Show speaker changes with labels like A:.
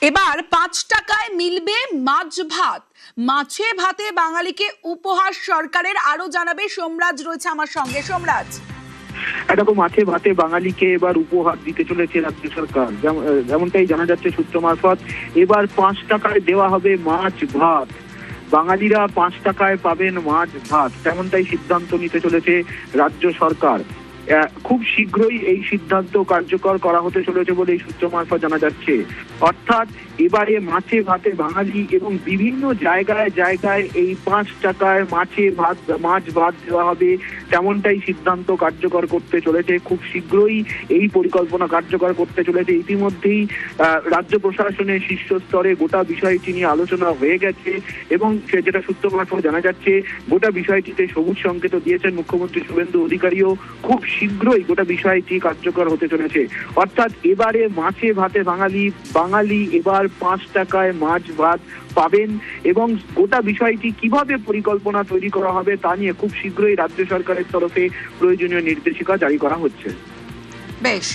A: এবার ৫ টাকায় মিলবে মাছ ভাত। মাছে ভাতে বাঙালিকে উপহার সরকারের, আরো জানাবে সোমরাজ রয়েছে আমার সঙ্গে। সোমরাজ,
B: এরকম মাছে ভাতে বাঙালিকে এবার উপহার দিতে চলেছে রাজ্য সরকার। যেমনটাই জানা যাচ্ছে সূত্র মারফত, এবার ৫ টাকায় দেওয়া হবে মাছ ভাত। বাঙালিরা ৫ টাকায় পাবেন মাছ ভাত, তেমনটাই সিদ্ধান্ত নিতে চলেছে রাজ্য সরকার। খুব শীঘ্রই এই সিদ্ধান্ত কার্যকর করা হতে চলেছে বলে এই সূত্র মারফত জানা যাচ্ছে। অর্থাৎ এবারে মাছে ভাতে বাঙালি এবং বিভিন্ন জায়গায় জায়গায় এই ৫ টাকায় মাছ ভাত দেওয়া হবে, তেমনটাই সিদ্ধান্ত কার্যকর করতে চলেছে। খুব শীঘ্রই এই পরিকল্পনা কার্যকর করতে চলেছে। ইতিমধ্যেই রাজ্য প্রশাসনের শীর্ষ স্তরে গোটা বিষয়টি নিয়ে আলোচনা হয়ে গেছে এবং যেটা সূত্র মারফত জানা যাচ্ছে, গোটা বিষয়টিতে সবুজ সংকেত দিয়েছেন মুখ্যমন্ত্রী শুভেন্দু অধিকারীও। খুব শীঘ্রই গোটা বিষয়টি কার্যকর হতে চলেছে। অর্থাৎ এবারে মাছে ভাতে বাঙালি এবার ৫ টাকায় মাছ ভাত পাবেন এবং গোটা বিষয়টি কিভাবে পরিকল্পনা তৈরি করা হবে তা নিয়ে খুব শীঘ্রই রাজ্য সরকারের তরফে প্রয়োজনীয় নির্দেশিকা জারি করা হচ্ছে।
A: বেশ।